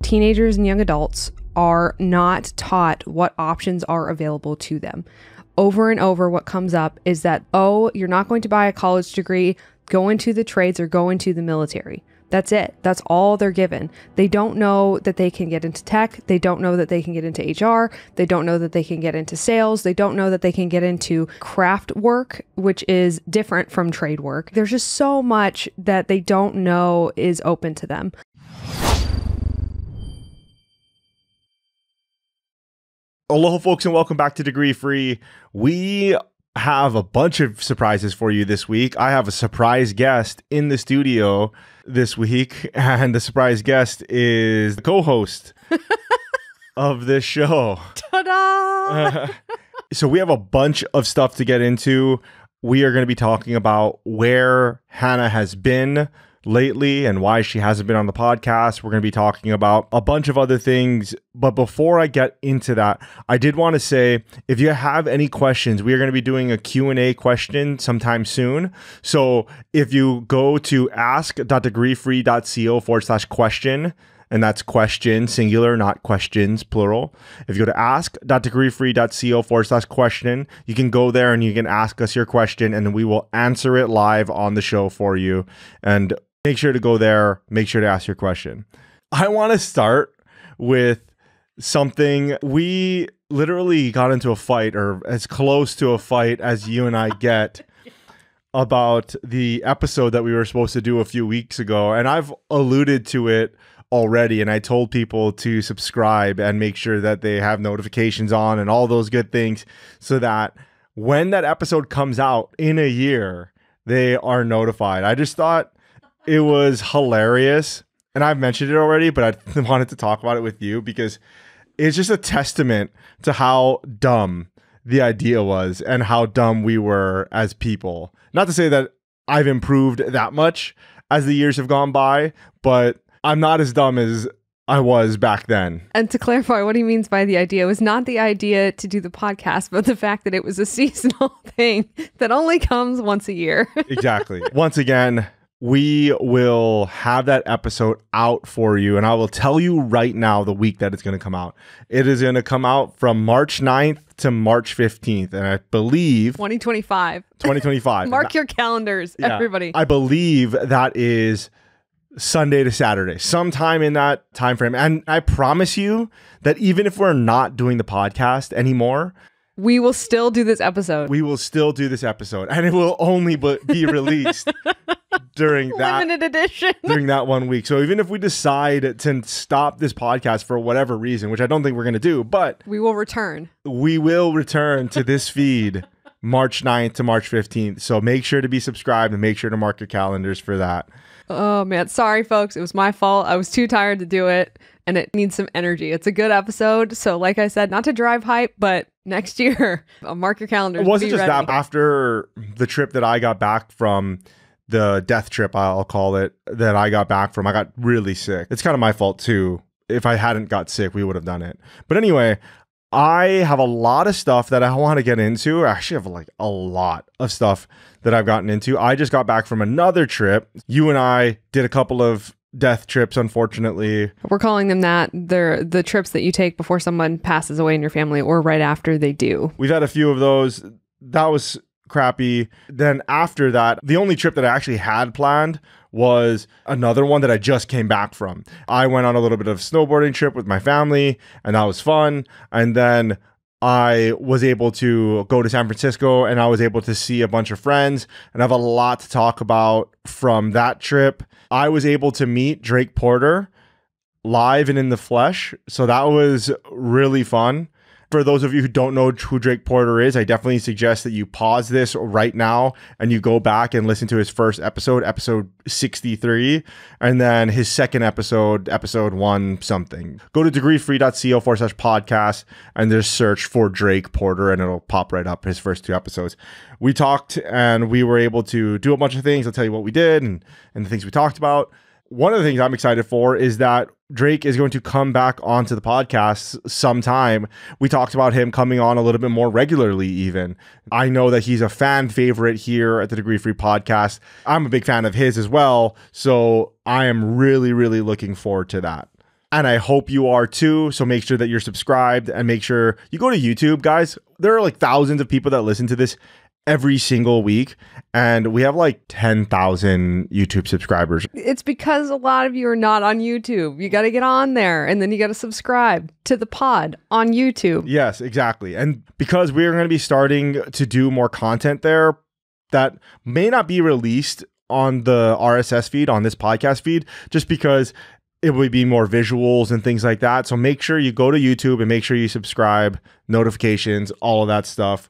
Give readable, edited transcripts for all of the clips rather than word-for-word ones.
teenagers and young adults are not taught what options are available to them. Over and over, what comes up is that, oh, you're not going to buy a college degree, go into the trades or go into the military. That's it. That's all they're given. They don't know that they can get into tech. They don't know that they can get into HR. They don't know that they can get into sales. They don't know that they can get into craft work, which is different from trade work. There's just so much that they don't know is open to them. Aloha, folks, and welcome back to Degree Free. We have a bunch of surprises for you this week. I have a surprise guest in the studio this week, and the surprise guest is the co-host of this show. Ta-da! So we have a bunch of stuff to get into. We are going to be talking about where Hannah has been lately and why she hasn't been on the podcast. We're going to be talking about a bunch of other things. But before I get into that, I did want to say, if you have any questions, we are going to be doing a Q&A question sometime soon. So if you go to ask.degreefree.co/question, and that's question, singular, not questions, plural. If you go to ask.degreefree.co/question, you can go there and you can ask us your question and we will answer it live on the show for you. And make sure to go there. Make sure to ask your question. I want to start with something. We literally got into a fight, or as close to a fight as you and I get, about the episode that we were supposed to do a few weeks ago. And I've alluded to it already, and I told people to subscribe and make sure that they have notifications on and all those good things, so that when that episode comes out in a year, they are notified. I just thought it was hilarious, and I've mentioned it already, but I wanted to talk about it with you because it's just a testament to how dumb the idea was and how dumb we were as people. Not to say that I've improved that much as the years have gone by, but I'm not as dumb as I was back then. And to clarify what he means by the idea, it was not the idea to do the podcast, but the fact that it was a seasonal thing that only comes once a year. Exactly. Once again, we will have that episode out for you, and I will tell you right now the week that it's going to come out. It is going to come out from March 9th to March 15th, and I believe 2025. Mark your calendars, everybody. I believe that is Sunday to Saturday, sometime in that time frame. And I promise you that even if we're not doing the podcast anymore, we will still do this episode. We will still do this episode, and it will only be released during that limited edition during that 1 week. So even if we decide to stop this podcast for whatever reason, which I don't think we're going to do, but we will return. We will return to this feed March 9th to March 15th. So make sure to be subscribed and make sure to mark your calendars for that. Oh man, sorry folks, it was my fault. I was too tired to do it, and it needs some energy. It's a good episode, so like I said, not to drive hype, but next year, mark your calendars. It wasn't just that. After the trip that I got back from, the death trip, I'll call it, that I got back from, I got really sick. It's kind of my fault too. If I hadn't got sick, we would have done it. But anyway, I have a lot of stuff that I want to get into. I actually have like a lot of stuff that I've gotten into. I just got back from another trip. You and I did a couple of death trips, unfortunately. We're calling them that. They're the trips that you take before someone passes away in your family or right after they do. We've had a few of those. That was crappy. Then after that, the only trip that I actually had planned was another one that I just came back from. I went on a little bit of a snowboarding trip with my family, and that was fun. And then I was able to go to San Francisco, and I was able to see a bunch of friends, and I have a lot to talk about from that trip. I was able to meet Drake Porter live and in the flesh, so that was really fun. For those of you who don't know who Drake Porter is, I definitely suggest that you pause this right now and you go back and listen to his first episode, episode 63, and then his second episode, episode 1 something. Go to degreefree.co/podcast and just search for Drake Porter and it'll pop right up, his first 2 episodes. We talked and we were able to do a bunch of things. I'll tell you what we did and the things we talked about. One of the things I'm excited for is that Drake is going to come back onto the podcast sometime. We talked about him coming on a little bit more regularly even. I know that he's a fan favorite here at the Degree Free podcast. I'm a big fan of his as well. So I am really, really looking forward to that. And I hope you are too. So make sure that you're subscribed and make sure you go to YouTube, guys. There are like thousands of people that listen to this every single week. And we have like 10,000 YouTube subscribers. It's because a lot of you are not on YouTube. You got to get on there and then you got to subscribe to the pod on YouTube. Yes, exactly. And because we're going to be starting to do more content there that may not be released on the RSS feed, on this podcast feed, just because it would be more visuals and things like that. So make sure you go to YouTube and make sure you subscribe, notifications, all of that stuff.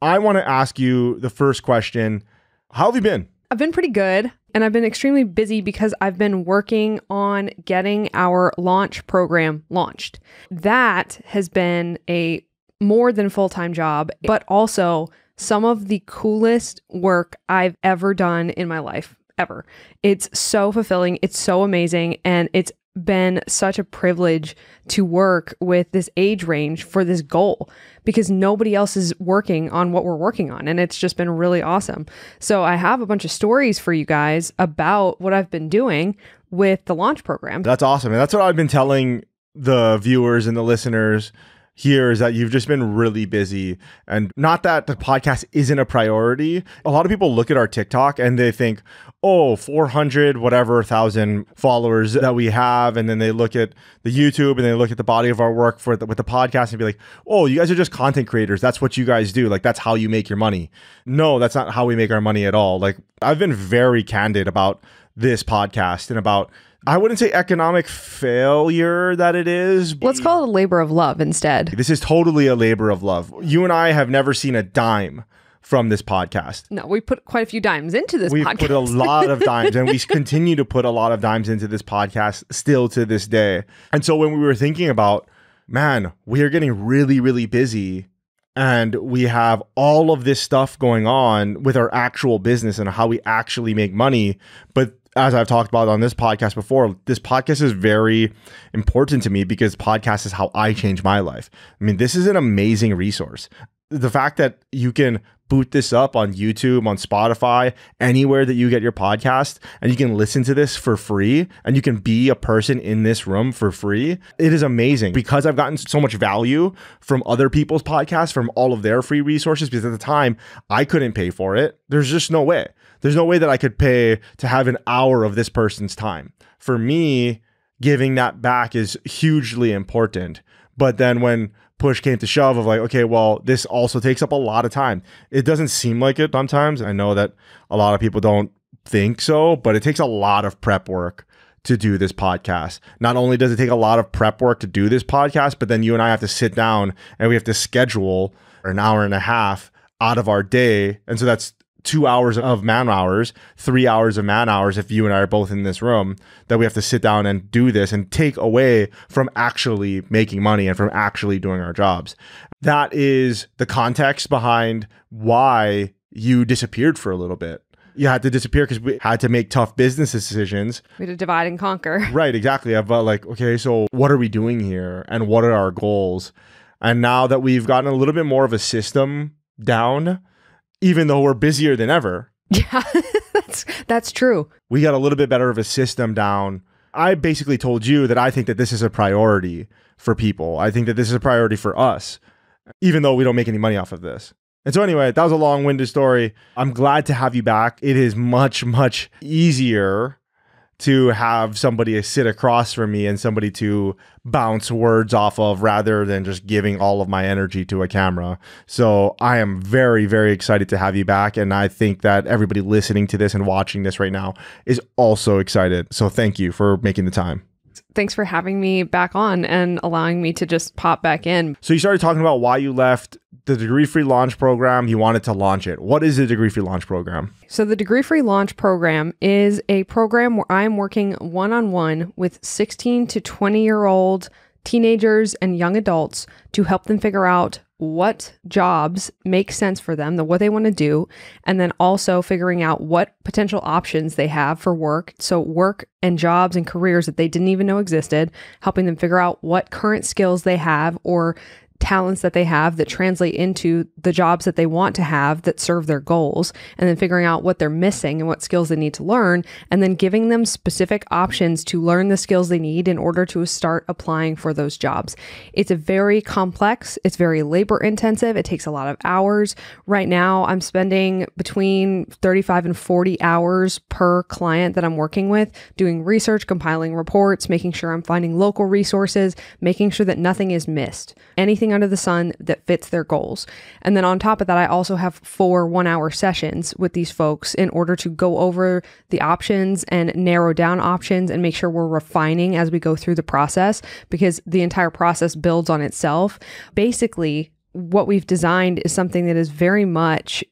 I want to ask you the first question. How have you been? I've been pretty good, and I've been extremely busy because I've been working on getting our launch program launched. That has been a more than full-time job, but also some of the coolest work I've ever done in my life, ever. It's so fulfilling. It's so amazing. And it's been such a privilege to work with this age range for this goal because nobody else is working on what we're working on. And it's just been really awesome. So I have a bunch of stories for you guys about what I've been doing with the launch program. That's awesome. And that's what I've been telling the viewers and the listeners here is that you've just been really busy, and not that the podcast isn't a priority. A lot of people look at our TikTok and they think, oh, 400 whatever thousand followers that we have. And then they look at the YouTube and they look at the body of our work with the podcast and be like, oh, you guys are just content creators. That's what you guys do. Like, that's how you make your money. No, that's not how we make our money at all. Like, I've been very candid about this podcast and about, I wouldn't say economic failure that it is. Let's call it a labor of love instead. This is totally a labor of love. You and I have never seen a dime from this podcast. No, we put quite a few dimes into this podcast. We've put a lot of dimes, and we continue to put a lot of dimes into this podcast still to this day. And so when we were thinking about, man, we are getting really, really busy, and we have all of this stuff going on with our actual business and how we actually make money. But as I've talked about on this podcast before, this podcast is very important to me because podcast is how I change my life. I mean, this is an amazing resource. The fact that you can boot this up on YouTube, on Spotify, anywhere that you get your podcast, and you can listen to this for free, and you can be a person in this room for free. It is amazing because I've gotten so much value from other people's podcasts, from all of their free resources, because at the time I couldn't pay for it. There's just no way. There's no way that I could pay to have an hour of this person's time. For me, giving that back is hugely important. But then when push came to shove of like, okay, well, this also takes up a lot of time. It doesn't seem like it sometimes. I know that a lot of people don't think so, but it takes a lot of prep work to do this podcast. Not only does it take a lot of prep work to do this podcast, but then you and I have to sit down and we have to schedule an hour and a half out of our day. And so that's 2 hours of man hours, 3 hours of man hours if you and I are both in this room, that we have to sit down and do this and take away from actually making money and from actually doing our jobs. That is the context behind why you disappeared for a little bit. You had to disappear because we had to make tough business decisions. We had to divide and conquer. Right, exactly. But like, okay, so what are we doing here and what are our goals? And now that we've gotten a little bit more of a system down, even though we're busier than ever. Yeah, that's true. We got a little bit better of a system down. I basically told you that I think that this is a priority for people. I think that this is a priority for us, even though we don't make any money off of this. And so anyway, that was a long-winded story. I'm glad to have you back. It is much, much easier to have somebody sit across from me and somebody to bounce words off of rather than just giving all of my energy to a camera. So I am very, very excited to have you back. And I think that everybody listening to this and watching this right now is also excited. So thank you for making the time. Thanks for having me back on and allowing me to just pop back in. So you started talking about why you left the Degree Free Launch Program. You wanted to launch it. What is the Degree Free Launch Program? So the Degree Free Launch Program is a program where I'm working one-on-one with 16 to 20-year-old teenagers and young adults to help them figure out what jobs make sense for them, what they want to do, and then also figuring out what potential options they have for work. So work and jobs and careers that they didn't even know existed, helping them figure out what current skills they have or talents that they have that translate into the jobs that they want to have that serve their goals, and then figuring out what they're missing and what skills they need to learn, and then giving them specific options to learn the skills they need in order to start applying for those jobs. It's a very complex, it's very labor intensive, it takes a lot of hours. Right now, I'm spending between 35 and 40 hours per client that I'm working with, doing research, compiling reports, making sure I'm finding local resources, making sure that nothing is missed. Anything under the sun that fits their goals. And then on top of that, I also have 4 one-hour sessions with these folks in order to go over the options and narrow down options and make sure we're refining as we go through the process, because the entire process builds on itself. Basically, what we've designed is something that is very much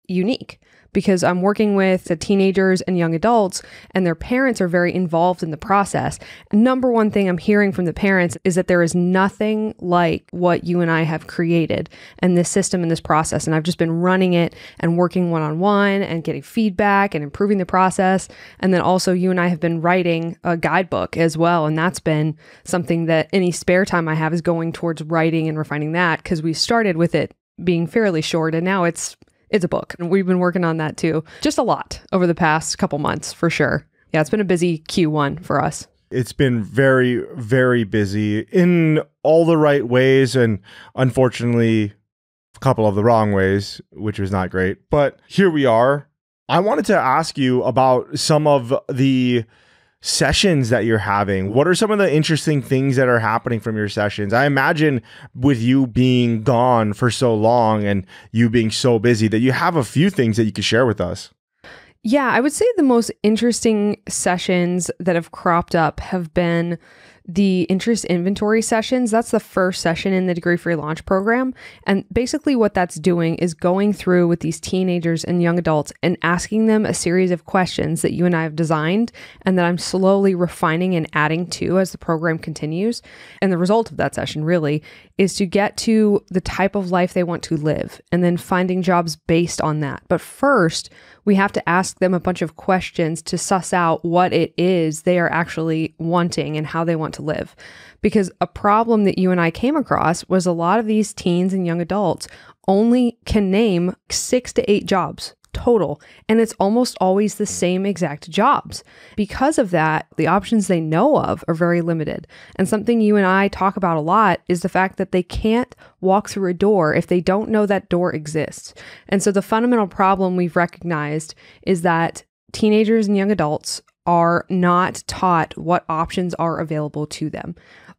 unique, because I'm working with the teenagers and young adults, and their parents are very involved in the process. Number one thing I'm hearing from the parents is that there is nothing like what you and I have created and this system and this process. And I've just been running it and working one-on-one and getting feedback and improving the process. And then also you and I have been writing a guidebook as well. And that's been something that any spare time I have is going towards writing and refining that, because we started with it being fairly short and now it's a book. And we've been working on that too. Just a lot over the past couple months for sure. Yeah, it's been a busy Q1 for us. It's been very, very busy in all the right ways, and unfortunately, a couple of the wrong ways, which was not great. But here we are. I wanted to ask you about some of the sessions that you're having. What are some of the interesting things that are happening from your sessions? I imagine with you being gone for so long and you being so busy that you have a few things that you could share with us. Yeah, I would say the most interesting sessions that have cropped up have been the interest inventory sessions. That's the first session in the Degree Free Launch program. And basically what that's doing is going through with these teenagers and young adults and asking them a series of questions that you and I have designed and that I'm slowly refining and adding to as the program continues. And the result of that session really is to get to the type of life they want to live and then finding jobs based on that. But first, we have to ask them a bunch of questions to suss out what it is they are actually wanting and how they want to live. Because a problem that you and I came across was a lot of these teens and young adults only can name 6 to 8 jobs total, and it's almost always the same exact jobs. Because of that, the options they know of are very limited. And something you and I talk about a lot is the fact that they can't walk through a door if they don't know that door exists. And so the fundamental problem we've recognized is that teenagers and young adults are not taught what options are available to them.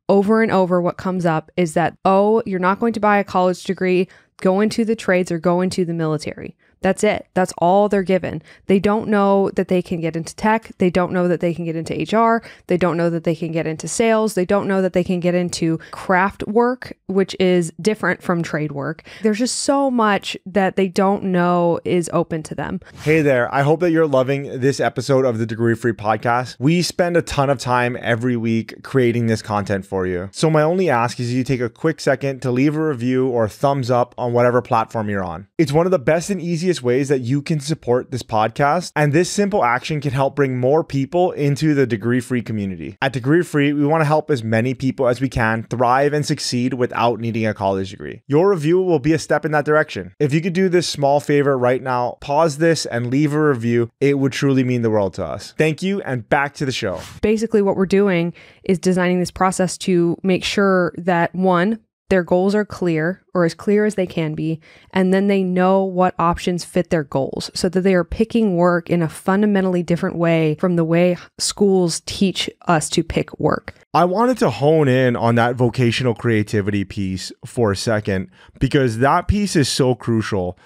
Over and over, what comes up is that, oh, you're not going to buy a college degree, go into the trades or go into the military. That's it. That's all they're given. They don't know that they can get into tech. They don't know that they can get into HR. They don't know that they can get into sales. They don't know that they can get into craft work, which is different from trade work. There's just so much that they don't know is open to them. Hey there. I hope that you're loving this episode of the Degree Free Podcast. We spend a ton of time every week creating this content for you. So my only ask is you take a quick second to leave a review or a thumbs up on whatever platform you're on. It's one of the best and easiest ways that you can support this podcast, and this simple action can help bring more people into the Degree Free community. At Degree Free, we want to help as many people as we can thrive and succeed without needing a college degree. Your review will be a step in that direction. If you could do this small favor right now, pause this and leave a review. It would truly mean the world to us. Thank you, and back to the show. Basically, what we're doing is designing this process to make sure that, one, their goals are clear, or as clear as they can be, and then they know what options fit their goals so that they are picking work in a fundamentally different way from the way schools teach us to pick work. I wanted to hone in on that vocational creativity piece for a second, because that piece is so crucial,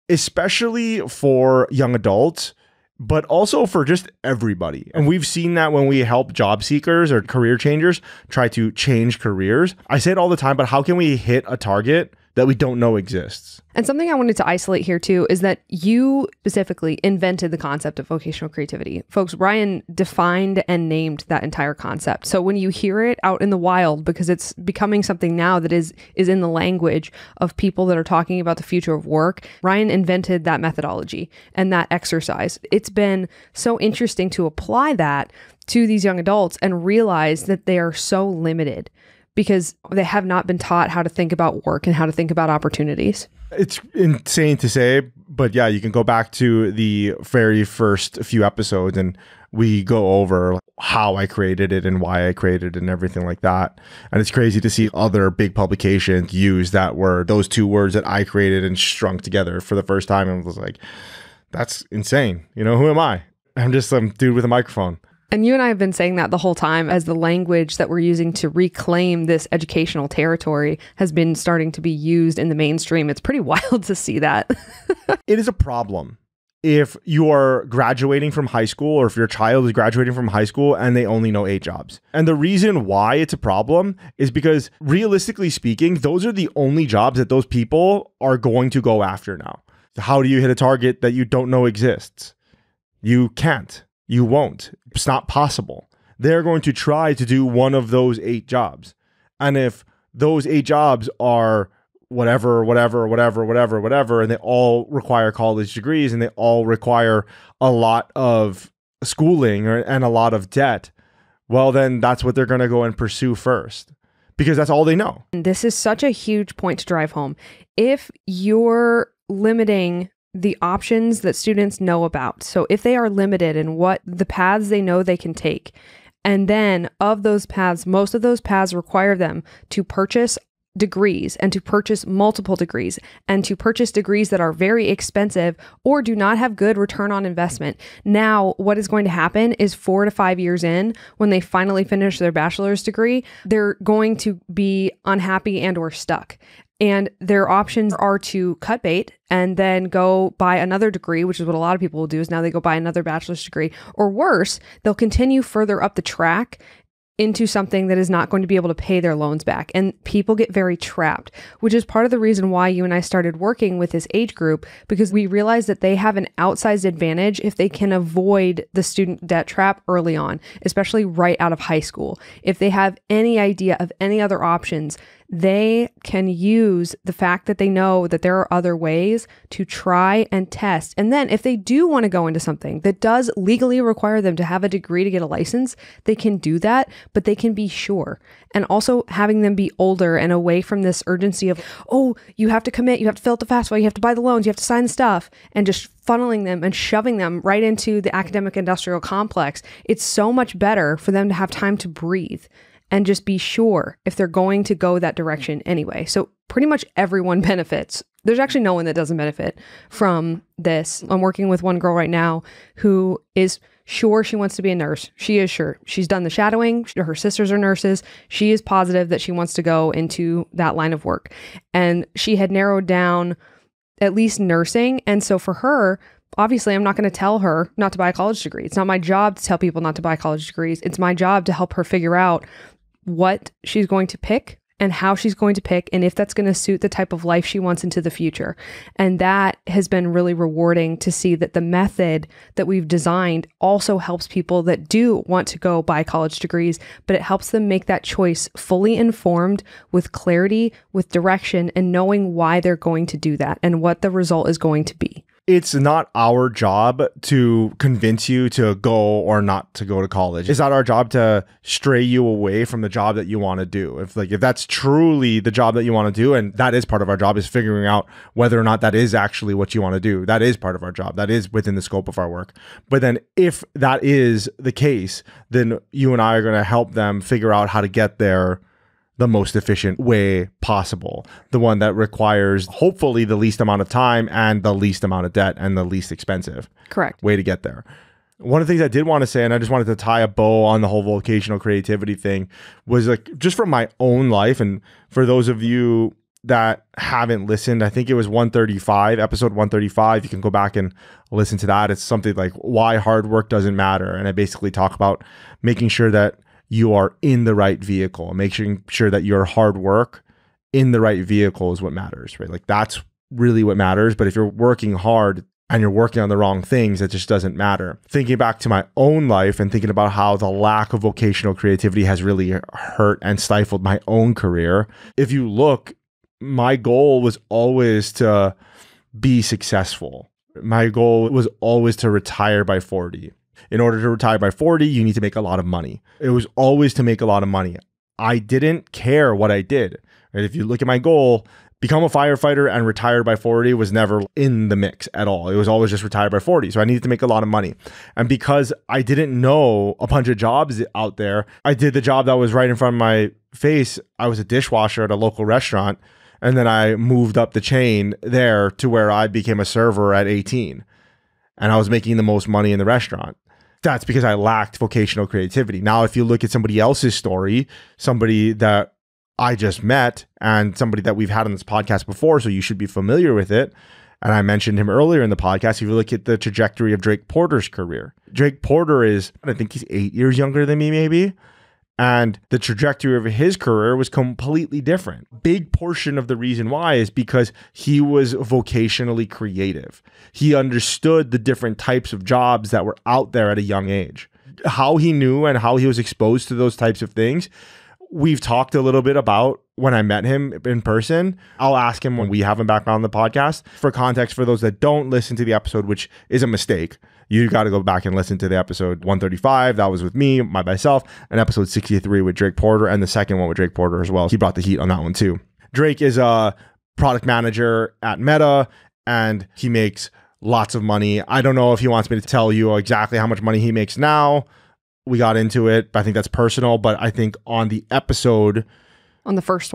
especially for young adults, but also for just everybody. And we've seen that when we help job seekers or career changers try to change careers. I say it all the time, but how can we hit a target that we don't know exists? And something I wanted to isolate here too is that you specifically invented the concept of vocational creativity. Folks, Ryan defined and named that entire concept. So when you hear it out in the wild, because it's becoming something now that is in the language of people that are talking about the future of work, Ryan invented that methodology and that exercise. It's been so interesting to apply that to these young adults and realize that they are so limited. because they have not been taught how to think about work and how to think about opportunities. It's insane to say, but yeah, you can go back to the very first few episodes and we go over how I created it and why I created it and everything like that. And it's crazy to see other big publications use that word, those two words that I created and strung together for the first time. And was like, that's insane. You know, who am I? I'm just some dude with a microphone. And you and I have been saying that the whole time, as the language that we're using to reclaim this educational territory has been starting to be used in the mainstream. It's pretty wild to see that. It is a problem if you are graduating from high school, or if your child is graduating from high school and they only know 8 jobs. And the reason why it's a problem is because, realistically speaking, those are the only jobs that those people are going to go after now. How do you hit a target that you don't know exists? You can't. You won't. It's not possible. They're going to try to do one of those 8 jobs. And if those 8 jobs are whatever, and they all require college degrees and they all require a lot of schooling and a lot of debt, well, then that's what they're going to go and pursue first, because that's all they know. This is such a huge point to drive home. If you're limiting the options that students know about, so if they are limited in what the paths they know they can take, and then of those paths, most of those paths require them to purchase degrees and to purchase multiple degrees and to purchase degrees that are very expensive or do not have good return on investment. Now, what is going to happen is 4 to 5 years in, when they finally finish their bachelor's degree, they're going to be unhappy and or stuck. And their options are to cut bait and then go buy another degree, which is what a lot of people will do, is now they go buy another bachelor's degree. Or worse, they'll continue further up the track into something that is not going to be able to pay their loans back. And people get very trapped, which is part of the reason why you and I started working with this age group, because we realized that they have an outsized advantage if they can avoid the student debt trap early on, especially right out of high school. If they have any idea of any other options, they can use the fact that they know that there are other ways to try and test. And then if they do want to go into something that does legally require them to have a degree to get a license, they can do that, but they can be sure. And also having them be older and away from this urgency of, oh, you have to commit, you have to fill out the FAFSA, you have to buy the loans, you have to sign the stuff, and just funneling them and shoving them right into the academic industrial complex. It's so much better for them to have time to breathe and just be sure if they're going to go that direction anyway. So pretty much everyone benefits. There's actually no one that doesn't benefit from this. I'm working with one girl right now who is sure she wants to be a nurse. She is sure. She's done the shadowing. Her sisters are nurses. She is positive that she wants to go into that line of work. And she had narrowed down at least nursing. And so for her, obviously, I'm not going to tell her not to buy a college degree. It's not my job to tell people not to buy college degrees. It's my job to help her figure out what she's going to pick and how she's going to pick, and if that's going to suit the type of life she wants into the future. And that has been really rewarding to see that the method that we've designed also helps people that do want to go buy college degrees, but it helps them make that choice fully informed, with clarity, with direction, and knowing why they're going to do that and what the result is going to be. It's not our job to convince you to go or not to go to college. It's not our job to stray you away from the job that you want to do. If that's truly the job that you want to do, and that is part of our job, is figuring out whether or not that is actually what you want to do. That is part of our job. That is within the scope of our work. But then if that is the case, then you and I are going to help them figure out how to get there the most efficient way possible, the one that requires hopefully the least amount of time and the least amount of debt and the least expensive Correct. way to get there. One of the things I did want to say, and I just wanted to tie a bow on the whole vocational creativity thing, was just from my own life. And for those of you that haven't listened, I think it was episode 135. You can go back and listen to that. It's something like why hard work doesn't matter. And I basically talk about making sure that you are in the right vehicle, making sure that your hard work in the right vehicle is what matters, right? That's really what matters. But if you're working hard and you're working on the wrong things, it just doesn't matter. Thinking back to my own life and thinking about how the lack of vocational creativity has really hurt and stifled my own career. If you look, my goal was always to be successful. My goal was always to retire by 40. In order to retire by 40, you need to make a lot of money. It was always to make a lot of money. I didn't care what I did. Right? If you look at my goal, become a firefighter and retire by 40 was never in the mix at all. It was always just retire by 40. So I needed to make a lot of money. And because I didn't know a bunch of jobs out there, I did the job that was right in front of my face. I was a dishwasher at a local restaurant. And then I moved up the chain there to where I became a server at 18. And I was making the most money in the restaurant. That's because I lacked vocational creativity. Now, if you look at somebody else's story, somebody that I just met and somebody that we've had on this podcast before, so you should be familiar with it. And I mentioned him earlier in the podcast. If you look at the trajectory of Drake Porter's career, Drake Porter is, I think he's 8 years younger than me, maybe. And the trajectory of his career was completely different. Big portion of the reason why is because he was vocationally creative. He understood the different types of jobs that were out there at a young age. How he knew and how he was exposed to those types of things, we've talked a little bit about when I met him in person. I'll ask him when we have him back on the podcast. For context, for those that don't listen to the episode, which is a mistake, you got to go back and listen to the episode 135. That was with me, myself, and episode 63 with Drake Porter, and the second one with Drake Porter as well. He brought the heat on that one too. Drake is a product manager at Meta, and he makes lots of money. I don't know if he wants me to tell you exactly how much money he makes now. We got into it. I think that's personal, but I think on the episode, on the first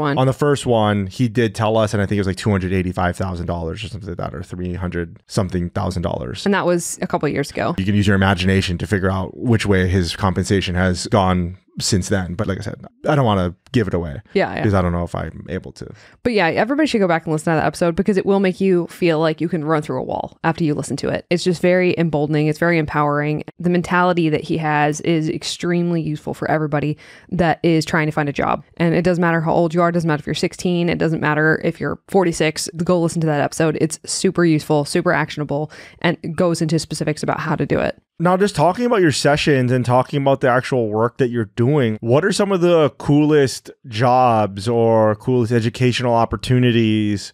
one, he did tell us, and I think it was like $285,000 or something like that, or $300 something thousand. And that was a couple of years ago. You can use your imagination to figure out which way his compensation has gone since then. But like I said, I don't want to give it away. Yeah. Because I don't know if I'm able to. But yeah, everybody should go back and listen to that episode because it will make you feel like you can run through a wall after you listen to it. It's just very emboldening. It's very empowering. The mentality that he has is extremely useful for everybody that is trying to find a job. And it doesn't matter how old you are. It doesn't matter if you're 16. It doesn't matter if you're 46. Go listen to that episode. It's super useful, super actionable, and goes into specifics about how to do it. Now, just talking about your sessions and talking about the actual work that you're doing, what are some of the coolest jobs or coolest educational opportunities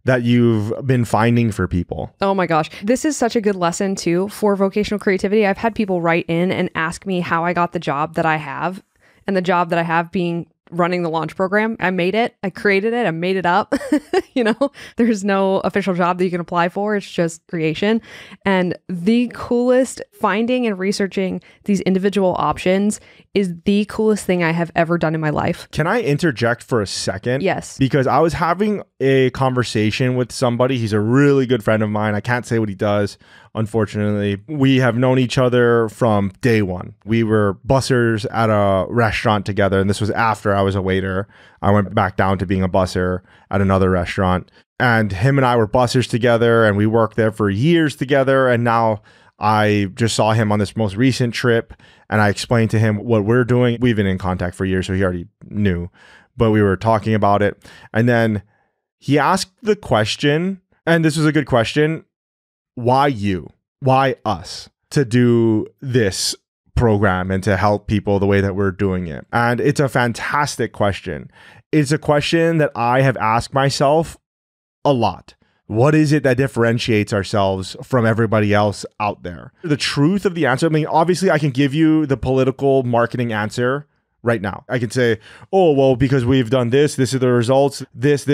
that you've been finding for people? Oh my gosh. This is such a good lesson too for vocational creativity. I've had people write in and ask me how I got the job that I have, and the job that I have being running the launch program. I made it. I created it. I made it up. There's no official job that you can apply for. It's just creation. And the coolest, finding and researching these individual options is the coolest thing I have ever done in my life. Can I interject for a second? Yes. Because I was having a conversation with somebody. He's a really good friend of mine. I can't say what he does, unfortunately. We have known each other from day one. We were bussers at a restaurant together, and this was after I was a waiter. I went back down to being a busser at another restaurant, and him and I were bussers together, and we worked there for years together. And now I just saw him on this most recent trip, and I explained to him what we're doing. We've been in contact for years, so he already knew, but we were talking about it. And then he asked the question, and this was a good question: why you? Why us to do this program and to help people the way that we're doing it? And it's a fantastic question. It's a question that I have asked myself a lot. What is it that differentiates ourselves from everybody else out there? The truth of the answer, I mean, obviously I can give you the political marketing answer right now. I can say, oh, well, because we've done this are the results, this.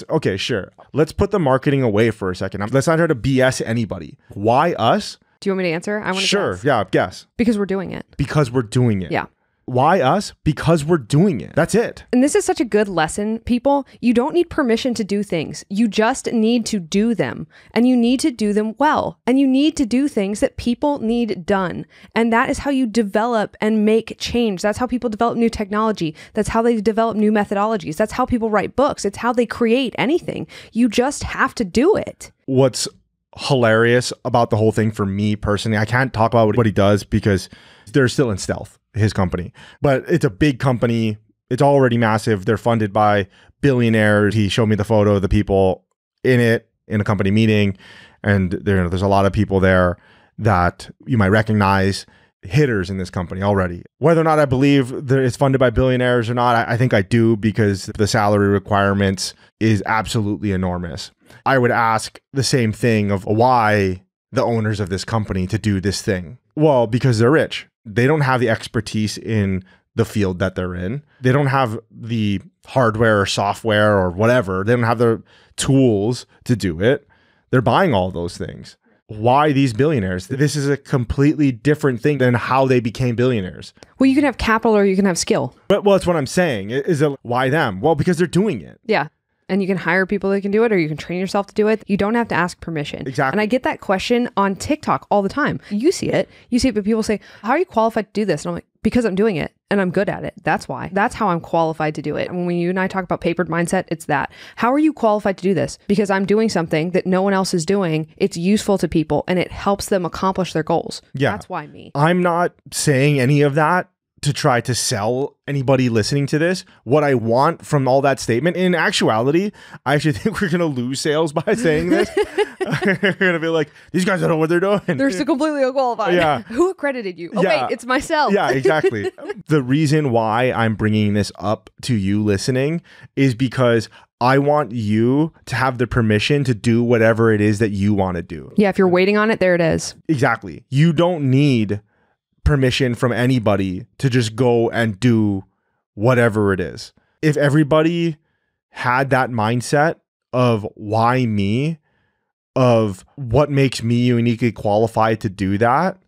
Okay, sure. Let's put the marketing away for a second. Let's not try to BS anybody. Why us? Do you want me to answer? I want to Sure. guess. Yeah, guess. Because we're doing it. Because we're doing it. Yeah. Why us? Because we're doing it. That's it. And this is such a good lesson, people. You don't need permission to do things. You just need to do them. And you need to do them well. And you need to do things that people need done. And that is how you develop and make change. That's how people develop new technology. That's how they develop new methodologies. That's how people write books. It's how they create anything. You just have to do it. What's hilarious about the whole thing for me personally, I can't talk about what he does because they're still in stealth, his company, but it's a big company. It's already massive. They're funded by billionaires. He showed me the photo of the people in it in a company meeting, and there's a lot of people there that you might recognize, hitters in this company already. Whether or not I believe that it's funded by billionaires or not, I think I do, because the salary requirements is absolutely enormous. I would ask the same thing of why the owners of this company to do this thing. Well, because they're rich. They don't have the expertise in the field that they're in. They don't have the hardware or software or whatever. They don't have the tools to do it. They're buying all those things. Why these billionaires? This is a completely different thing than how they became billionaires. Well, you can have capital or you can have skill. But well, that's what I'm saying. Is it why them? Well, because they're doing it. Yeah. And you can hire people that can do it, or you can train yourself to do it. You don't have to ask permission. Exactly. And I get that question on TikTok all the time. You see it, but people say, how are you qualified to do this? And I'm like, because I'm doing it and I'm good at it. That's why. That's how I'm qualified to do it. And when you and I talk about papered mindset, it's that. How are you qualified to do this? Because I'm doing something that no one else is doing. It's useful to people and it helps them accomplish their goals. Yeah. That's why me. I'm not saying any of that to try to sell anybody listening to this. What I want from all that statement, in actuality, I actually think we're going to lose sales by saying this. We're going to be like, these guys don't know what they're doing. They're so completely unqualified. Yeah. Who accredited you? Oh, Yeah. wait, it's myself. Yeah, exactly. The reason why I'm bringing this up to you listening is because I want you to have the permission to do whatever it is that you want to do. Yeah, if you're waiting on it, there it is. Exactly. You don't need permission from anybody to just go and do whatever it is. If everybody had that mindset of why me, of what makes me uniquely qualified to do that,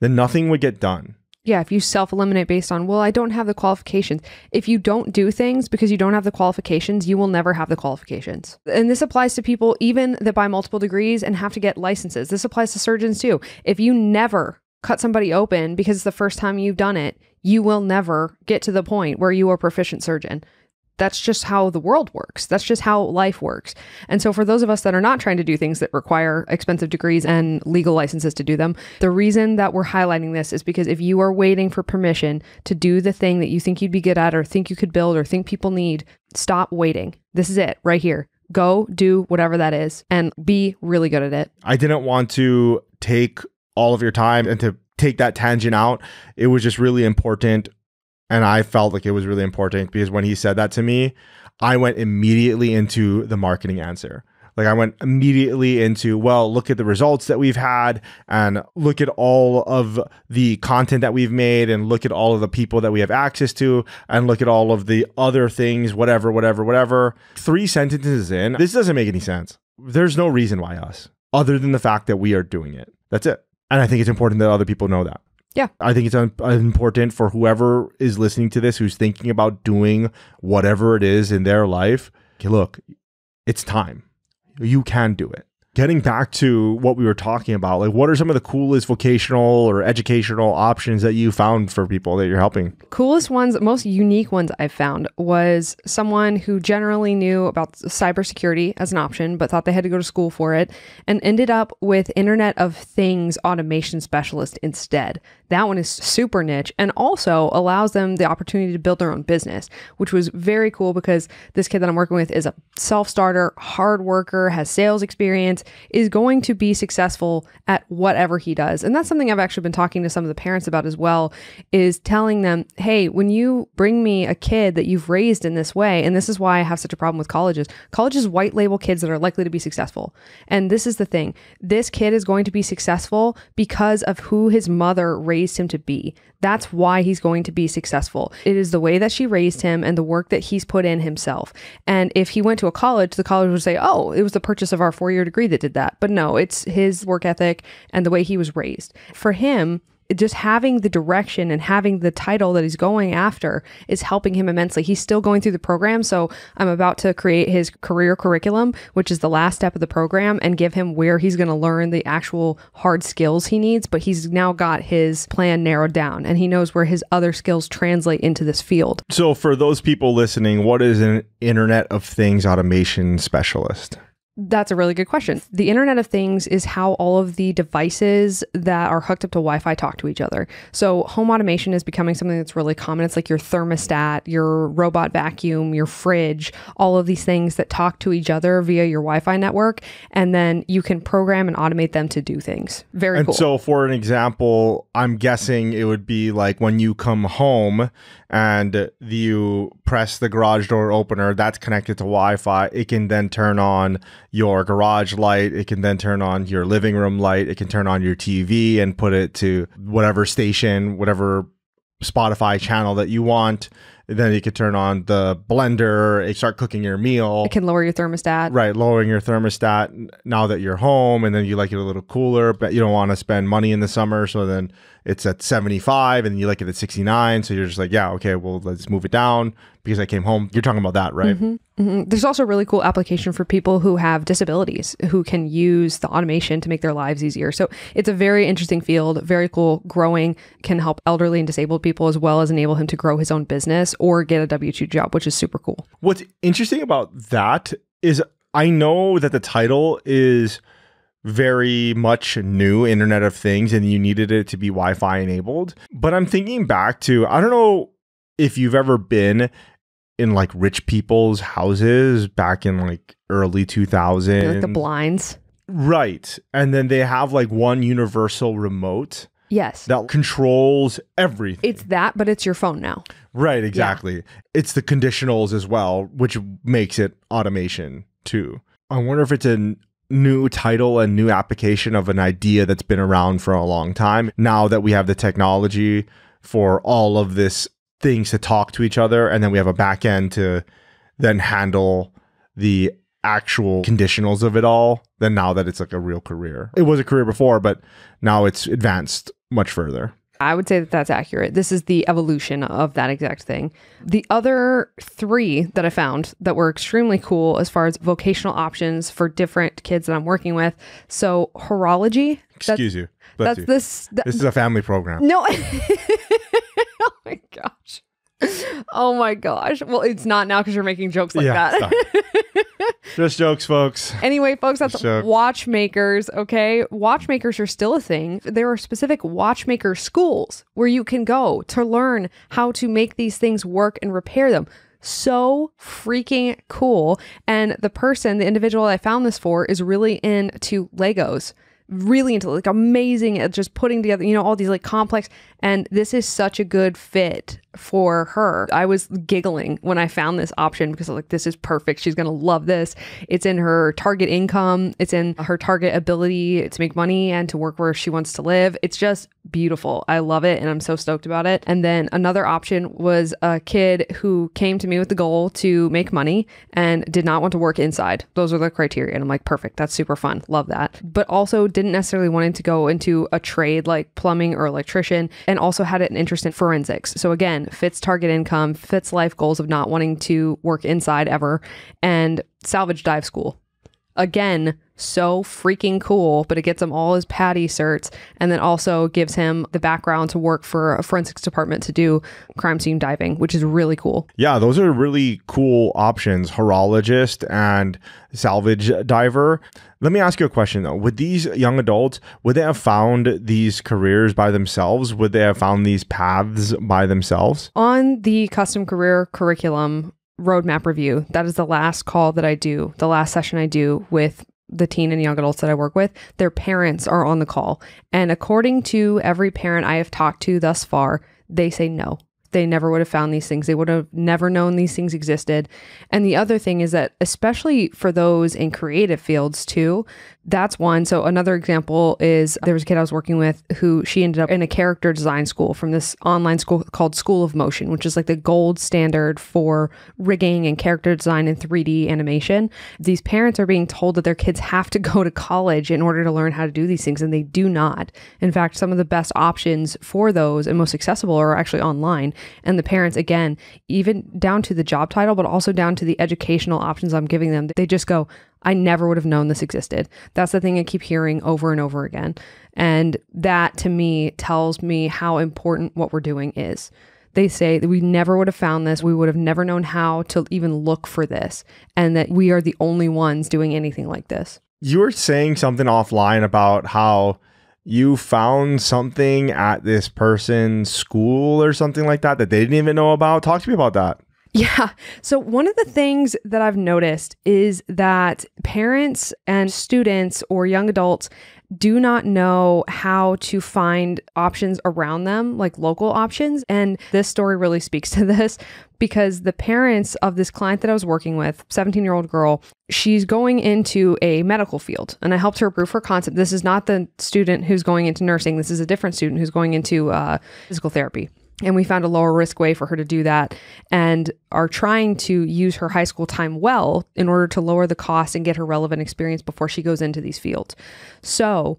then nothing would get done. Yeah, if you self-eliminate based on, well, I don't have the qualifications. If you don't do things because you don't have the qualifications, you will never have the qualifications. And this applies to people even that buy multiple degrees and have to get licenses. This applies to surgeons too. If you never cut somebody open because it's the first time you've done it, you will never get to the point where you are a proficient surgeon. That's just how the world works. That's just how life works. And so for those of us that are not trying to do things that require expensive degrees and legal licenses to do them, the reason that we're highlighting this is because if you are waiting for permission to do the thing that you think you'd be good at or think you could build or think people need, stop waiting. This is it right here. Go do whatever that is and be really good at it. I didn't want to take all of your time and to take that tangent out. It was just really important. And I felt like it was really important because when he said that to me, I went immediately into the marketing answer. Like I went immediately into, well, look at the results that we've had and look at all of the content that we've made and look at all of the people that we have access to and look at all of the other things, whatever. 3 sentences in, this doesn't make any sense. There's no reason why us, other than the fact that we are doing it. That's it. And I think it's important that other people know that. Yeah. I think it's important for whoever is listening to this, who's thinking about doing whatever it is in their life. Okay, look, it's time. You can do it. Getting back to what we were talking about, like what are some of the coolest vocational or educational options that you found for people that you're helping? Coolest ones, most unique ones I found was someone who generally knew about cybersecurity as an option, but thought they had to go to school for it and ended up with Internet of Things automation specialist instead. That one is super niche and also allows them the opportunity to build their own business, which was very cool because this kid that I'm working with is a self-starter, hard worker, has sales experience, is going to be successful at whatever he does. And that's something I've actually been talking to some of the parents about as well, is telling them, hey, when you bring me a kid that you've raised in this way, and this is why I have such a problem with colleges white label kids that are likely to be successful. And this is the thing, this kid is going to be successful because of who his mother raised him to be. That's why he's going to be successful. It is the way that she raised him and the work that he's put in himself. And if he went to a college, the college would say, oh, it was the purchase of our 4-year degree that did that. But no, it's his work ethic and the way he was raised. For him, just having the direction and having the title that he's going after is helping him immensely. He's still going through the program. So I'm about to create his career curriculum, which is the last step of the program, and give him where he's going to learn the actual hard skills he needs. But he's now got his plan narrowed down and he knows where his other skills translate into this field. So for those people listening, what is an Internet of Things automation specialist? That's a really good question. The Internet of Things is how all of the devices that are hooked up to Wi-Fi talk to each other. So home automation is becoming something that's really common. It's like your thermostat, your robot vacuum, your fridge, all of these things that talk to each other via your Wi-Fi network. And then you can program and automate them to do things. Very cool. And so for an example, I'm guessing it would be like when you come home and you press the garage door opener, that's connected to Wi-Fi. It can then turn on your garage light. It can then turn on your living room light. It can turn on your TV and put it to whatever station, whatever Spotify channel that you want. Then you could turn on the blender, and start cooking your meal. It can lower your thermostat. Right, lowering your thermostat now that you're home, and then you like it a little cooler, but you don't want to spend money in the summer, so then it's at 75 and you like it at 69, so you're just like, yeah, okay, well, let's move it down because I came home. You're talking about that, right? There's also a really cool application for people who have disabilities who can use the automation to make their lives easier. So it's a very interesting field, very cool, growing, can help elderly and disabled people as well as enable him to grow his own business or get a W-2 job, which is super cool. What's interesting about that is I know that the title is very much new, Internet of Things, and you needed it to be Wi-Fi enabled. But I'm thinking back to, I don't know if you've ever been in like rich people's houses back in like early 2000s. Like the blinds. Right. And then they have like one universal remote. Yes. That controls everything. It's that, but it's your phone now. Right, exactly. Yeah. It's the conditionals as well, which makes it automation too. I wonder if it's a new title and new application of an idea that's been around for a long time. Now that we have the technology for all of this things to talk to each other, and then we have a back end to then handle the actual conditionals of it all, then now that it's like a real career. It was a career before, but now it's advanced much further. I would say that that's accurate. This is the evolution of that exact thing. The other three that I found that were extremely cool as far as vocational options for different kids that I'm working with. So horology. Excuse you. That's you. This is a family program. No. Oh my gosh. Oh my gosh. Well, it's not now because you're making jokes like that. Just jokes, folks. Anyway, folks, that's watchmakers, okay? Watchmakers are still a thing. There are specific watchmaker schools where you can go to learn how to make these things work and repair them. So freaking cool. And the individual I found this for is really into Legos. Really into like amazing at just putting together, all these like complex, and this is such a good fit for her. I was giggling when I found this option because I was like, this is perfect. She's going to love this. It's in her target income. It's in her target ability to make money and to work where she wants to live. It's just beautiful. I love it. And I'm so stoked about it. And then another option was a kid who came to me with the goal to make money and did not want to work inside. Those are the criteria. And I'm like, perfect. That's super fun. Love that. But also didn't necessarily wanting to go into a trade like plumbing or electrician, and also had an interest in forensics. So again, fits target income, fits life goals of not wanting to work inside ever, and salvage dive school. Again, so freaking cool, but it gets him all his PADI certs and then also gives him the background to work for a forensics department to do crime scene diving, which is really cool. Yeah, those are really cool options, horologist and salvage diver. Let me ask you a question though. With these young adults, would they have found these careers by themselves? Would they have found these paths by themselves? On the custom career curriculum roadmap review, that is the last call that I do, the last session I do with the teen and young adults that I work with. Their parents are on the call. And according to every parent I have talked to thus far, they say no. They never would have found these things. They would have never known these things existed. And the other thing is that, especially for those in creative fields too, that's one. So another example is there was a kid I was working with who she ended up in a character design school from this online school called School of Motion, which is like the gold standard for rigging and character design and 3D animation. These parents are being told that their kids have to go to college in order to learn how to do these things, and they do not. In fact, some of the best options for those and most accessible are actually online. And the parents, again, even down to the job title, but also down to the educational options I'm giving them, they just go, I never would have known this existed. That's the thing I keep hearing over and over again. And that to me tells me how important what we're doing is. They say that we never would have found this. We would have never known how to even look for this, and that we are the only ones doing anything like this. You were saying something offline about how you found something at this person's school or something like that that they didn't even know about. Talk to me about that. Yeah. So one of the things that I've noticed is that parents and students or young adults do not know how to find options around them, like local options. And this story really speaks to this because the parents of this client that I was working with, 17-year-old girl, she's going into a medical field, and I helped her prove her concept. This is not the student who's going into nursing. This is a different student who's going into physical therapy. And we found a lower risk way for her to do that and are trying to use her high school time well in order to lower the cost and get her relevant experience before she goes into these fields. So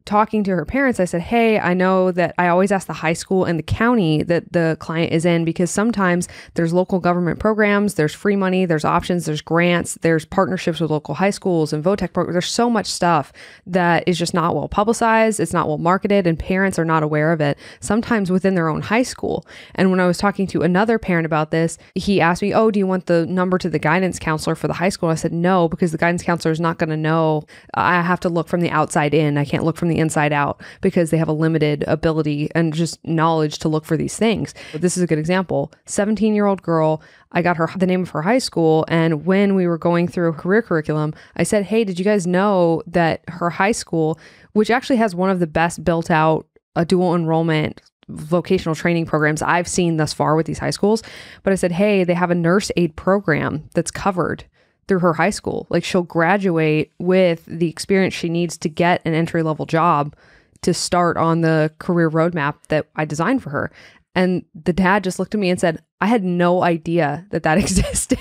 talking to her parents, I said, hey, I know that I always ask the high school and the county that the client is in, because sometimes there's local government programs, there's free money, there's options, there's grants, there's partnerships with local high schools and VOTEC programs. There's so much stuff that is just not well publicized. It's not well marketed, and parents are not aware of it, sometimes within their own high school. And when I was talking to another parent about this, he asked me, oh, do you want the number to the guidance counselor for the high school? I said, no, because the guidance counselor is not going to know. I have to look from the outside in. I can't look from the inside out, because they have a limited ability and just knowledge to look for these things. But this is a good example. 17-year-old girl, I got her the name of her high school, and when we were going through career curriculum, I said, hey, did you guys know that her high school, which actually has one of the best built out dual enrollment vocational training programs I've seen thus far with these high schools, but I said, hey, they have a nurse aid program that's covered through her high school. Like, she'll graduate with the experience she needs to get an entry-level job to start on the career roadmap that I designed for her. And the dad just looked at me and said, I had no idea that that existed.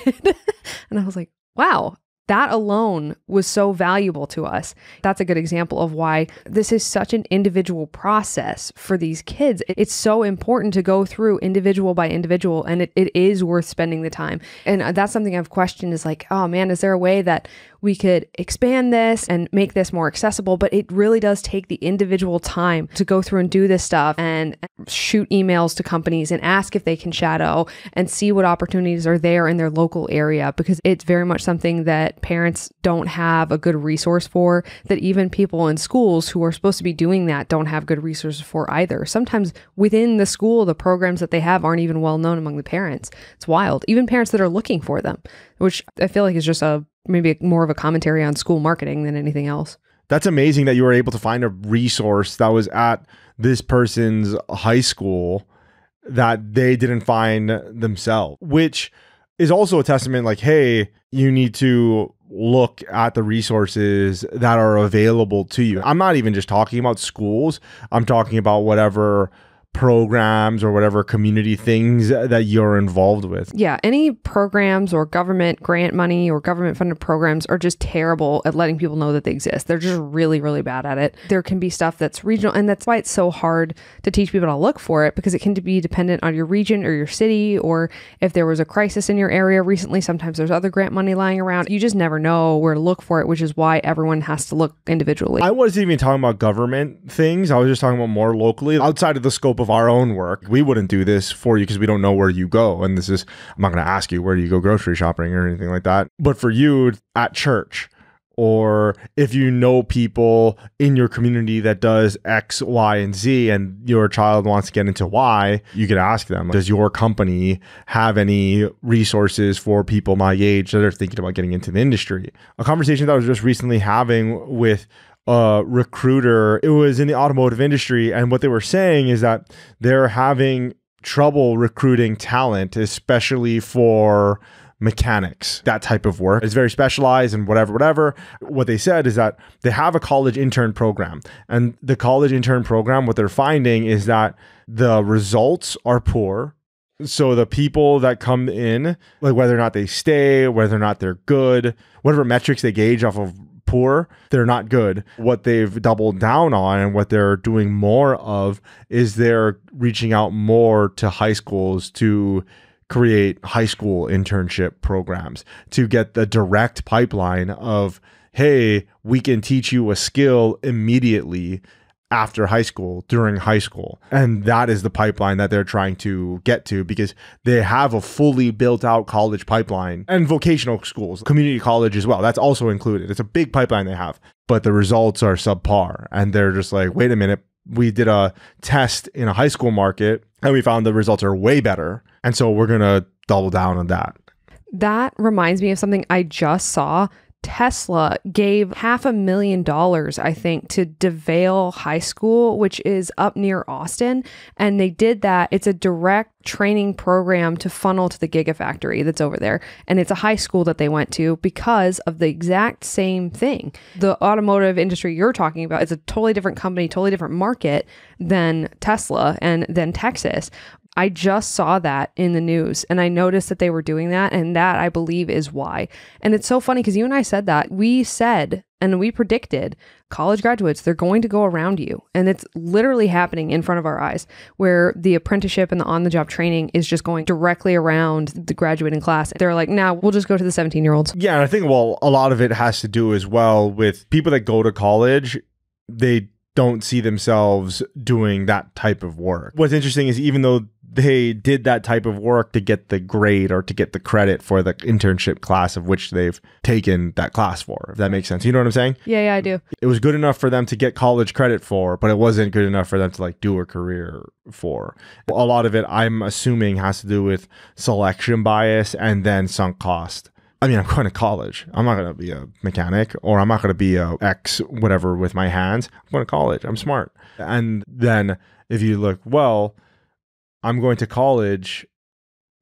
And I was like, wow, that alone was so valuable to us. That's a good example of why this is such an individual process for these kids. It's so important to go through individual by individual, and it is worth spending the time. And that's something I've questioned, is like, oh man, is there a way that we could expand this and make this more accessible? But it really does take the individual time to go through and do this stuff and shoot emails to companies and ask if they can shadow and see what opportunities are there in their local area, because it's very much something that parents don't have a good resource for, that even people in schools who are supposed to be doing that don't have good resources for either. Sometimes within the school, the programs that they have aren't even well known among the parents. It's wild. Even parents that are looking for them, which I feel like is just maybe more of a commentary on school marketing than anything else. That's amazing that you were able to find a resource that was at this person's high school that they didn't find themselves, which is also a testament, like, hey, you need to look at the resources that are available to you. I'm not even just talking about schools. I'm talking about whatever programs or whatever community things that you're involved with. Yeah, any programs or government grant money or government funded programs are just terrible at letting people know that they exist. They're just really, really bad at it. There can be stuff that's regional, and that's why it's so hard to teach people to look for it, because it can be dependent on your region or your city, or if there was a crisis in your area recently, sometimes there's other grant money lying around. You just never know where to look for it, which is why everyone has to look individually. I wasn't even talking about government things. I was just talking about more locally, outside of the scope of our own work. We wouldn't do this for you because we don't know where you go. And I'm not going to ask you where do you go grocery shopping or anything like that. But for you at church, or if you know people in your community that does X, Y, and Z, and your child wants to get into Y, you could ask them, does your company have any resources for people my age that are thinking about getting into the industry? A conversation that I was just recently having with a recruiter, it was in the automotive industry, and what they were saying is that they're having trouble recruiting talent, especially for mechanics. That type of work is very specialized and whatever. What they said is that they have a college intern program, and the college intern program, what they're finding is that the results are poor. So the people that come in, like whether or not they stay, whether or not they're good, whatever metrics they gauge off of poor, they're not good. What they've doubled down on and what they're doing more of is they're reaching out more to high schools to create high school internship programs to get the direct pipeline of, hey, we can teach you a skill immediately after high school, during high school. And that is the pipeline that they're trying to get to, because they have a fully built out college pipeline, and vocational schools, community college as well. That's also included. It's a big pipeline they have, but the results are subpar. And they're just like, wait a minute, we did a test in a high school market and we found the results are way better. And so we're going to double down on that. That reminds me of something I just saw. Tesla gave $500,000, I think, to DeVale High School, which is up near Austin. And they did that. It's a direct training program to funnel to the Gigafactory that's over there. And it's a high school that they went to because of the exact same thing. The automotive industry you're talking about is a totally different company, totally different market than Tesla and than Texas. I just saw that in the news and I noticed that they were doing that. And that I believe is why. And it's so funny because you and I said that. We said and we predicted college graduates, they're going to go around you. And it's literally happening in front of our eyes where the apprenticeship and the on-the-job training is just going directly around the graduating class. They're like, nah, we'll just go to the 17-year-olds. Yeah, and I think, well, a lot of it has to do as well with people that go to college. They don't see themselves doing that type of work. What's interesting is even though they did that type of work to get the grade or to get the credit for the internship class of which they've taken that class for, if that makes sense. You know what I'm saying? Yeah, I do. It was good enough for them to get college credit for, but it wasn't good enough for them to like do a career for. A lot of it, I'm assuming, has to do with selection bias and then sunk cost. I mean, I'm going to college. I'm not going to be a mechanic or I'm not going to be a X whatever with my hands. I'm going to college. I'm smart. And then if you look, well, I'm going to college.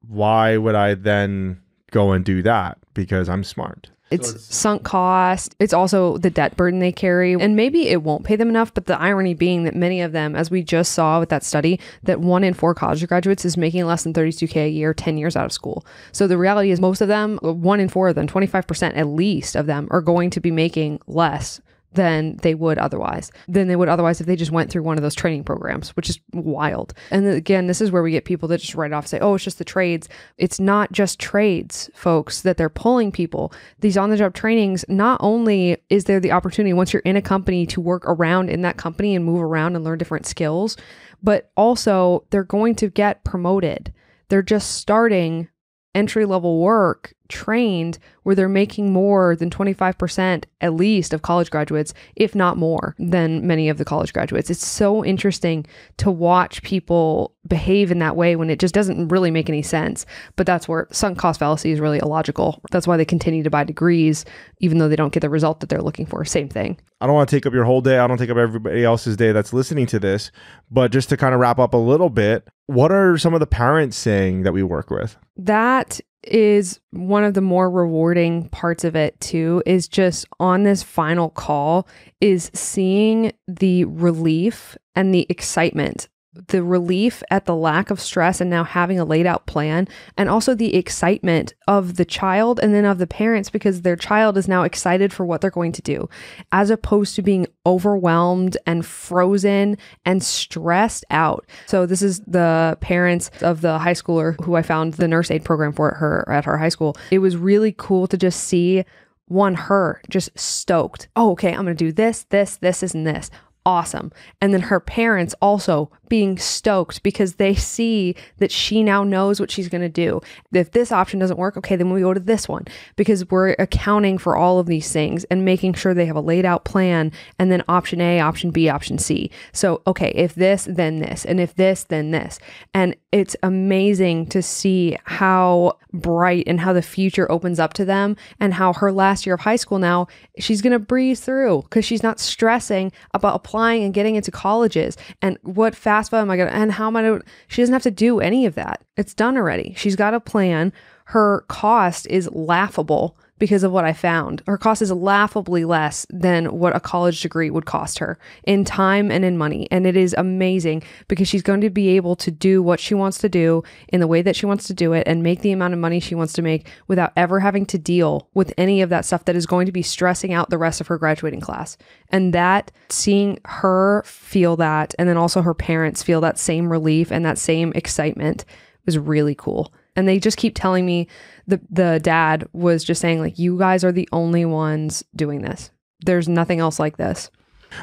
Why would I then go and do that? Because I'm smart. It's sunk cost. It's also the debt burden they carry. And maybe it won't pay them enough. But the irony being that many of them, as we just saw with that study, that 1 in 4 college graduates is making less than $32,000 a year, 10 years out of school. So the reality is most of them, 1 in 4 of them, 25% at least of them are going to be making less than they would otherwise if they just went through one of those training programs, which is wild. And again, this is where we get people that just write off and say, oh, it's just the trades. It's not just trades, folks, that they're pulling people. These on-the-job trainings, not only is there the opportunity once you're in a company to work around in that company and move around and learn different skills, but also they're going to get promoted. They're just starting entry-level work trained where they're making more than 25% at least of college graduates, if not more than many of the college graduates. It's so interesting to watch people behave in that way when it just doesn't really make any sense. But that's where sunk cost fallacy is really illogical. That's why they continue to buy degrees, even though they don't get the result that they're looking for. Same thing. I don't want to take up your whole day. I don't take up everybody else's day that's listening to this. But just to kind of wrap up a little bit, what are some of the parents saying that we work with? That is one of the more rewarding parts of it too, is just on this final call is seeing the relief and the excitement, the relief at the lack of stress and now having a laid out plan, and also the excitement of the child and then of the parents because their child is now excited for what they're going to do, as opposed to being overwhelmed and frozen and stressed out. So this is the parents of the high schooler who I found the nurse aid program for her at her high school. It was really cool to just see her just stoked. Oh, okay, I'm going to do this, and this. Awesome. And then her parents also being stoked because they see that she now knows what she's going to do. If this option doesn't work, okay, then we go to this one, because we're accounting for all of these things and making sure they have a laid out plan, and then option A, option B, option C. So, okay, if this, then this, and if this, then this. And it's amazing to see how bright and how the future opens up to them, and how her last year of high school now, she's going to breeze through because she's not stressing about applying and getting into colleges and what FAFSA am I going to, and how am I going to, she doesn't have to do any of that. It's done already. She's got a plan. Her cost is laughable because of what I found. Her cost is laughably less than what a college degree would cost her in time and in money. And it is amazing because she's going to be able to do what she wants to do in the way that she wants to do it and make the amount of money she wants to make without ever having to deal with any of that stuff that is going to be stressing out the rest of her graduating class. And that, seeing her feel that, and then also her parents feel that same relief and that same excitement, was really cool. And they just keep telling me, the dad was just saying, like, you guys are the only ones doing this. There's nothing else like this.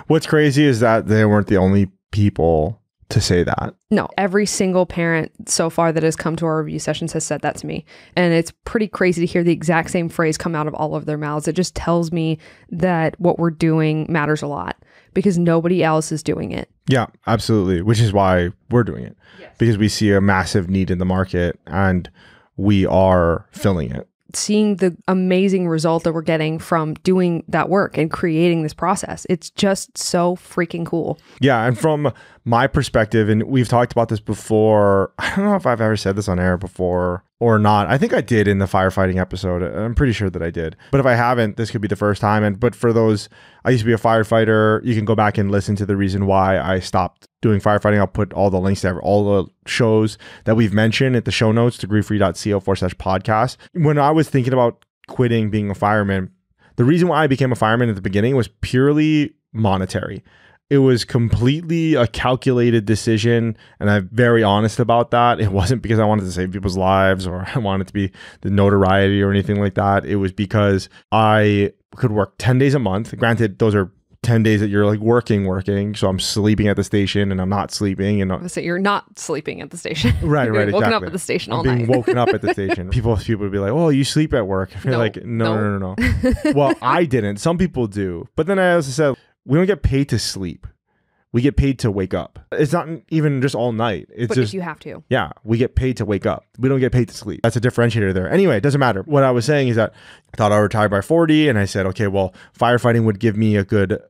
What's crazy is that they weren't the only people to say that. No, every single parent so far that has come to our review sessions has said that to me. And it's pretty crazy to hear the exact same phrase come out of all of their mouths. It just tells me that what we're doing matters a lot because nobody else is doing it. Yeah, absolutely. Which is why we're doing it. Yes. Because we see a massive need in the market and we are filling it. Seeing the amazing result that we're getting from doing that work and creating this process. It's just so freaking cool. Yeah. And from my perspective, and we've talked about this before, I don't know if I've ever said this on air before or not. I think I did in the firefighting episode. I'm pretty sure that I did. But if I haven't, this could be the first time. But for those, I used to be a firefighter. You can go back and listen to the reason why I stopped doing firefighting. I'll put all the links to all the shows that we've mentioned at the show notes to griefree.co/podcast. When I was thinking about quitting being a fireman, the reason why I became a fireman at the beginning was purely monetary. It was completely a calculated decision, and I'm very honest about that. It wasn't because I wanted to save people's lives or I wanted to be the notoriety or anything like that. It was because I could work 10 days a month. Granted, those are 10 days that you're like working. So I'm sleeping at the station and I'm not sleeping. And so you're not sleeping at the station. Right, You're right. woken Exactly. up at the station all being night. woken up at the station. People would be like, "Oh, you sleep at work." You're No, like, no. Well, I didn't. Some people do. But then I also said, we don't get paid to sleep. We get paid to wake up. It's not even just all night. It's but just, if you have to. yeah, we get paid to wake up. We don't get paid to sleep. That's a differentiator there. Anyway, it doesn't matter. What I was saying is that I thought I would retire by 40, and I said, okay, well, firefighting would give me a good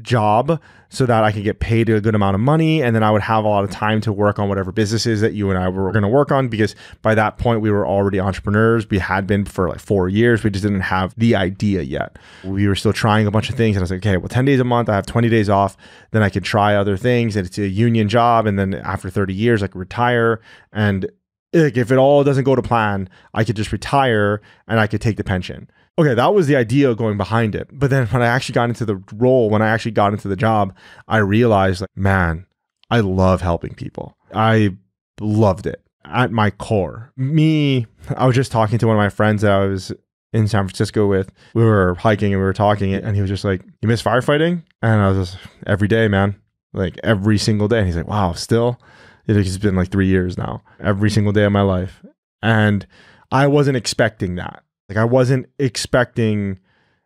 job so that I could get paid a good amount of money, and then I would have a lot of time to work on whatever businesses that you and I were going to work on, because by that point we were already entrepreneurs. We had been for like 4 years. We just didn't have the idea yet. We were still trying a bunch of things, and I was like, okay, well, 10 days a month, I have 20 days off, then I could try other things, and it's a union job, and then after 30 years I could retire, and like, if it all doesn't go to plan, I could just retire and I could take the pension. Okay, that was the idea going behind it. But then when I actually got into the role, when I actually got into the job, I realized, like, man, I love helping people. I loved it at my core. I was just talking to one of my friends that I was in San Francisco with. We were hiking and we were talking, and he was just like, "You miss firefighting?" And I was just, every day, man, like every single day. And he's like, "Wow, still?" It's been like 3 years now, every single day of my life. And I wasn't expecting that. Like, I wasn't expecting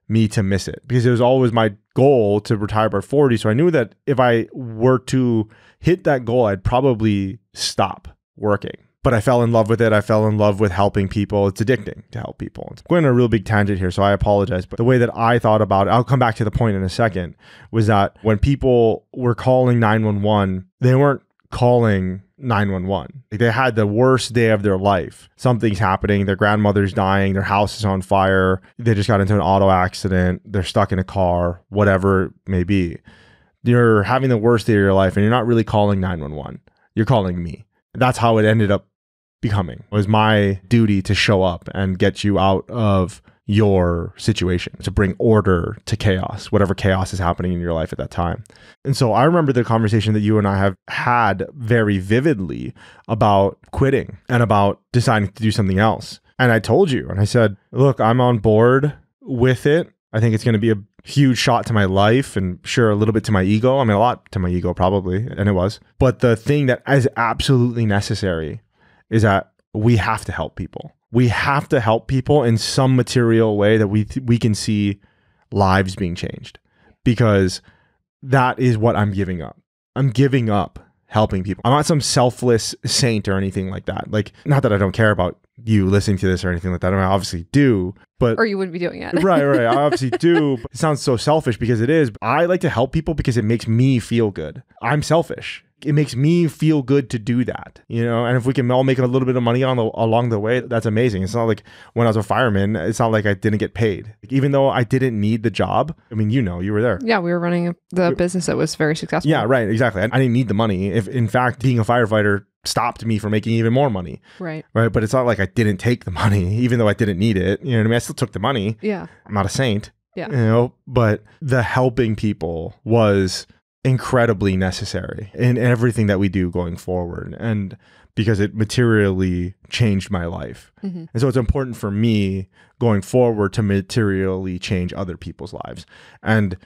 me to miss it, because it was always my goal to retire by 40. So I knew that if I were to hit that goal, I'd probably stop working. But I fell in love with it. I fell in love with helping people. It's addicting to help people. I'm going on a real big tangent here, so I apologize. But the way that I thought about it, I'll come back to the point in a second, was that when people were calling 911, they weren't calling 911. Like, they had the worst day of their life. Something's happening. Their grandmother's dying. Their house is on fire. They just got into an auto accident. They're stuck in a car, whatever it may be. You're having the worst day of your life, and you're not really calling 911. You're calling me. That's how it ended up becoming. It was my duty to show up and get you out of your situation, to bring order to chaos, whatever chaos is happening in your life at that time. And so I remember the conversation that you and I have had very vividly about quitting and about deciding to do something else. And I told you, and I said, look, I'm on board with it. I think it's going to be a huge shot to my life, and sure, a little bit to my ego. I mean, a lot to my ego probably, and it was. But the thing that is absolutely necessary is that we have to help people. We have to help people in some material way that we can see lives being changed, because that is what I'm giving up. I'm giving up helping people. I'm not some selfless saint or anything like that. Like, not that I don't care about you listening to this or anything like that. I mean, I obviously do, but... Or you wouldn't be doing it. Right. I obviously do. But it sounds so selfish, because it is. I like to help people because it makes me feel good. I'm selfish. It makes me feel good to do that, you know? And if we can all make a little bit of money along the way, that's amazing. It's not like when I was a fireman, it's not like I didn't get paid. Like, even though I didn't need the job, I mean, you were there. Yeah, we were running the business that was very successful. Yeah, right. Exactly. I didn't need the money. If in fact, being a firefighter stopped me from making even more money. Right. But it's not like I didn't take the money, even though I didn't need it. You know what I mean? I still took the money. Yeah. I'm not a saint. Yeah. You know, but the helping people was incredibly necessary in everything that we do going forward, and because it materially changed my life. Mm-hmm. And so it's important for me going forward to materially change other people's lives. And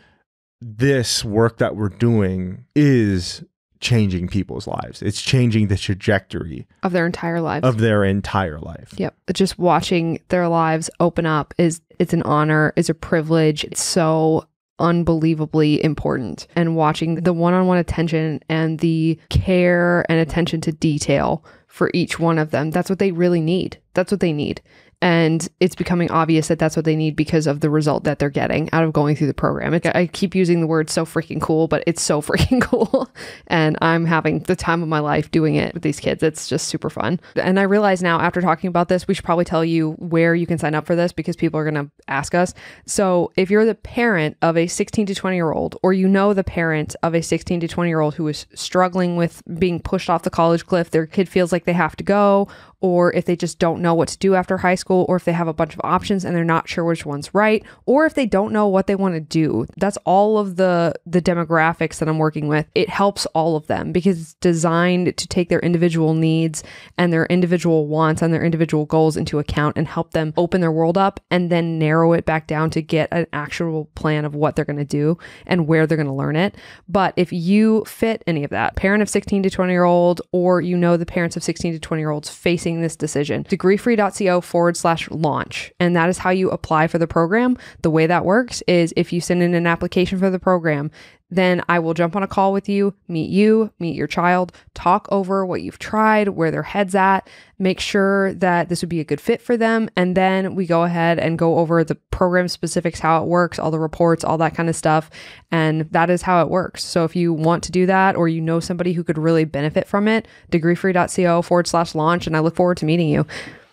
this work that we're doing is changing people's lives. It's changing the trajectory of their entire lives. Yep. Just watching their lives open up it's an honor, it's a privilege. It's so unbelievably important. And watching the one-on-one attention and the care and attention to detail for each one of them, that's what they really need. That's what they need. And it's becoming obvious that that's what they need because of the result that they're getting out of going through the program. I keep using the word so freaking cool, but it's so freaking cool. And I'm having the time of my life doing it with these kids. It's just super fun. And I realize now after talking about this, we should probably tell you where you can sign up for this because people are going to ask us. So if you're the parent of a 16 to 20 year old, or you know the parent of a 16 to 20 year old who is struggling with being pushed off the college cliff, their kid feels like they have to go, or if they just don't know what to do after high school, or if they have a bunch of options and they're not sure which one's right, or if they don't know what they want to do. That's all of the demographics that I'm working with. It helps all of them because it's designed to take their individual needs and their individual wants and their individual goals into account and help them open their world up and then narrow it back down to get an actual plan of what they're going to do and where they're going to learn it. But if you fit any of that, parent of 16 to 20 year old, or you know the parents of 16 to 20 year olds facing this decision, degreefree.co/launch. And that is how you apply for the program. The way that works is if you send in an application for the program, then I will jump on a call with you, meet your child, talk over what you've tried, where their head's at, make sure that this would be a good fit for them. And then we go ahead and go over the program specifics, how it works, all the reports, all that kind of stuff. And that is how it works. So if you want to do that, or you know somebody who could really benefit from it, degreefree.co/launch. And I look forward to meeting you.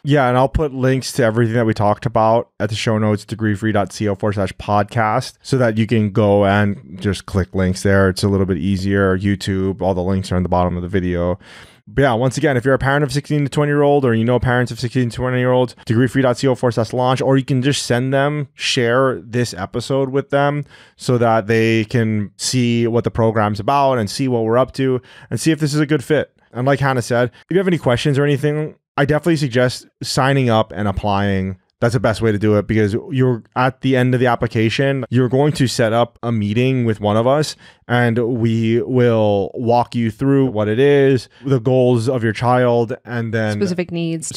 Yeah, and I'll put links to everything that we talked about at the show notes, degreefree.co/podcast, so that you can go and just click links there. It's a little bit easier. YouTube, all the links are on the bottom of the video. But yeah, once again, if you're a parent of 16 to 20 year old, or you know parents of 16 to 20 year olds, degreefree.co/launch, or you can just send them, share this episode with them so that they can see what the program's about and see what we're up to and see if this is a good fit. And like Hannah said, if you have any questions or anything, I definitely suggest signing up and applying. That's the best way to do it, because you're at the end of the application, you're going to set up a meeting with one of us, and we will walk you through what it is, the goals of your child, and then specific needs,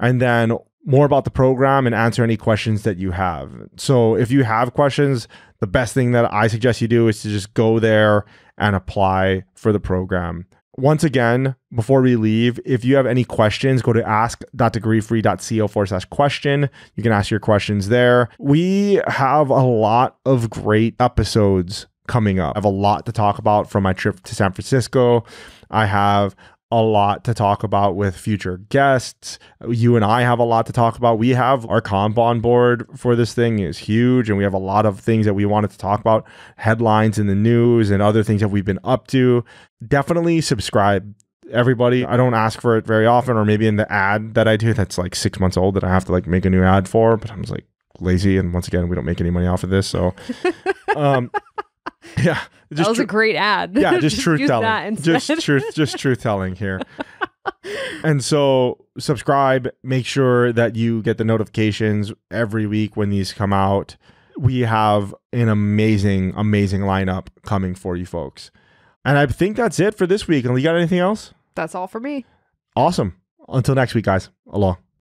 and then more about the program and answer any questions that you have. So if you have questions, the best thing that I suggest you do is to just go there and apply for the program. Once again, before we leave, if you have any questions, go to ask.degreefree.co/question. You can ask your questions there. We have a lot of great episodes coming up. I have a lot to talk about from my trip to San Francisco. I have a lot to talk about with future guests. You and I have a lot to talk about. We have our comp on board for this thing is huge, and we have a lot of things that we wanted to talk about, headlines in the news and other things that we've been up to. Definitely subscribe, everybody. I don't ask for it very often, or maybe in the ad that I do that's like 6 months old that I have to like make a new ad for, but I'm just like lazy, and once again, we don't make any money off of this, so yeah, that was a great ad. Yeah, just truth telling. Just truth telling here. And so subscribe, make sure that you get the notifications every week when these come out. We have an amazing lineup coming for you folks. And I think that's it for this week. And you got anything else? That's all for me. Awesome. Until next week, guys. Aloha.